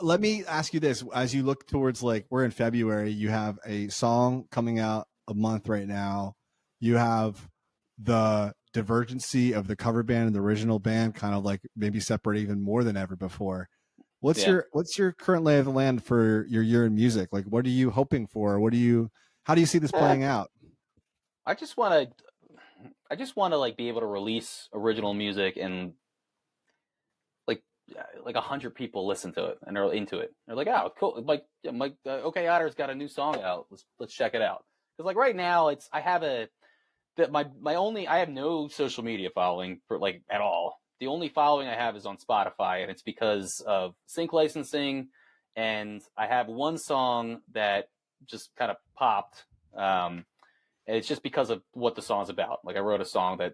Let me ask you this: as you look towards, like, we're in February, you have a song coming out a month right now. You have the divergency of the cover band and the original band, kind of like maybe separate even more than ever before. Yeah. What's your current lay of the land for your year in music? Like, what are you hoping for? How do you see this playing out? I just want to like be able to release original music and like 100 people listen to it and they're into it. They're like, oh, cool. Like, okay, Otter's got a new song out. Let's check it out. Because like right now, I have no social media following for like at all. The only following I have is on Spotify, and it's because of sync licensing. And I have one song that just kind of popped. And it's just because of what the song's about. Like I wrote a song that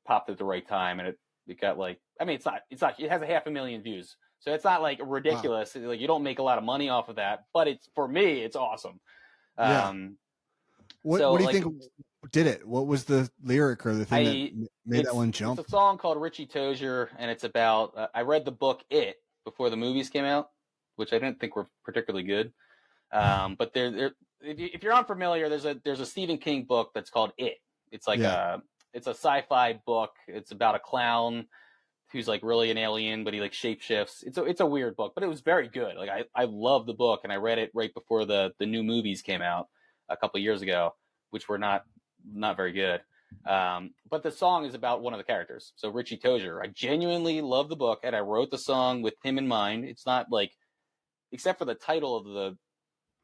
popped at the right time, and it got like, I mean, it's not, it has 500,000 views. So it's not like ridiculous. Wow. Like you don't make a lot of money off of that, but for me, it's awesome. Yeah. What do you think did it? What was the lyric or the thing that made that one jump? It's a song called Richie Tozier, and it's about, I read the book It before the movies came out, which I didn't think were particularly good. But if you're unfamiliar, there's a Stephen King book that's called It. It's like it's a sci-fi book. It's about a clown who's like really an alien, but he like shapeshifts. It's a weird book, but it was very good. Like I love the book, and I read it right before the new movies came out a couple of years ago, which were not very good. But the song is about one of the characters. So Richie Tozier. I genuinely love the book, and I wrote the song with him in mind. It's not like, except for the title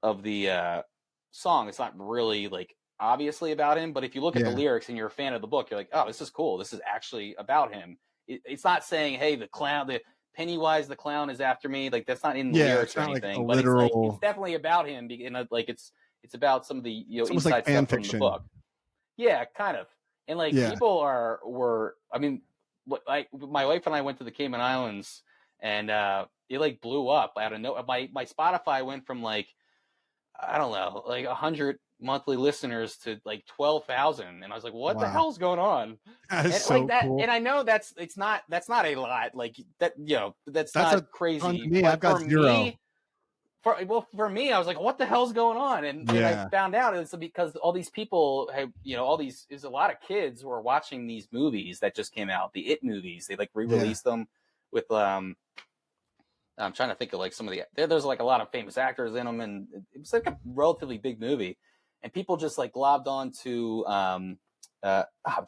of the song, it's not really like obviously about him. But if you look at the lyrics and you're a fan of the book, you're like, oh, this is cool. This is actually about him. It's not saying, hey, the Pennywise the clown is after me. Like that's not in the lyrics or anything. Like but it's definitely about him. Like it's about some of the inside like stuff fiction from the book. Yeah, kind of. And like people were. I mean, my wife and I went to the Cayman Islands, and it like blew up out of nowhere. My Spotify went from like, I don't know, like 100 monthly listeners to like 12,000, and I was like, what the hell's going on? That is so cool. And I know that's not a lot. Like that, that's not crazy. Me, I've got zero. For me, I was like, what the hell's going on? And I found out it's because all these people have, there's a lot of kids who are watching these movies that just came out, the It movies. They like re-released them with I'm trying to think of like some of there's like a lot of famous actors in them, and it was like a relatively big movie, and people just like globbed on to I'm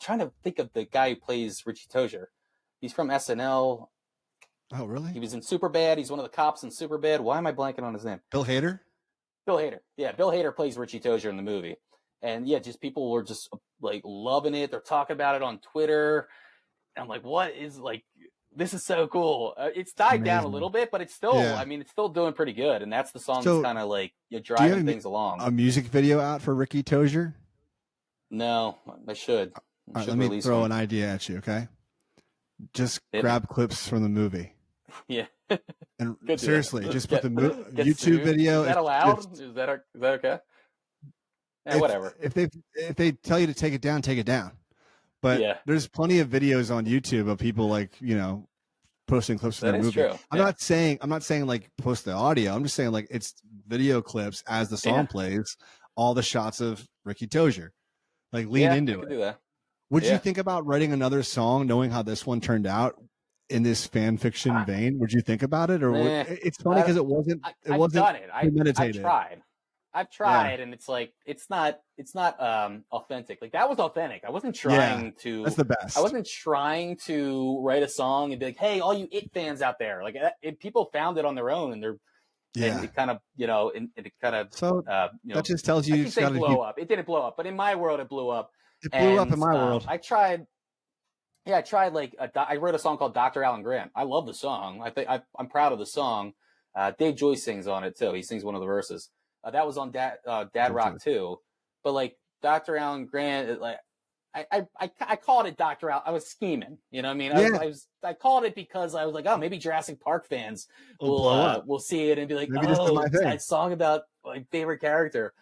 trying to think of the guy who plays Richie Tozier. He's from SNL. Oh, really? He was in Superbad. He's one of the cops in Superbad. Why am I blanking on his name? Bill Hader? Bill Hader. Yeah, Bill Hader plays Richie Tozier in the movie. And yeah, just people were just like loving it. They're talking about it on Twitter. And I'm like, what is like, this is so cool. It's died down a little bit, but it's still, I mean, it's still doing pretty good. And that's the song that's kind of like driving things along. A music video out for Ricky Tozier? No, I should. All right, let me throw an idea at you, okay? Just grab clips from the movie. Yeah. And seriously, just put the YouTube video. Is that allowed? Is that okay? Whatever. If they tell you to take it down, take it down. But there's plenty of videos on YouTube of people like, posting clips of their movie. True. I'm not saying like post the audio. I'm just saying like it's video clips as the song plays, all the shots of Ricky Tozier. Like lean into it. Do that. Would you think about writing another song knowing how this one turned out in this fan fiction vein? Would you think about it? Or it's funny because it wasn't premeditated. I've tried and it's like it's not authentic. Like that was authentic. I wasn't trying to That's the best. I wasn't trying to write a song and be like, hey, all you It fans out there. Like people found it on their own and they're and it kind of, it kind of that just tells you it's gotta blow up. It didn't blow up, but in my world it blew up. It blew up in my world. I tried like I wrote a song called Dr. Alan Grant. I love the song. I'm proud of the song. Dave Joyce sings on it too. He sings one of the verses. That was on Dad Rock too. But like Dr. Alan Grant, like I called it Dr. Al. I was scheming. You know what I mean? I called it because I was like, oh, maybe Jurassic Park fans will see it and be like, maybe oh, that song about my favorite character.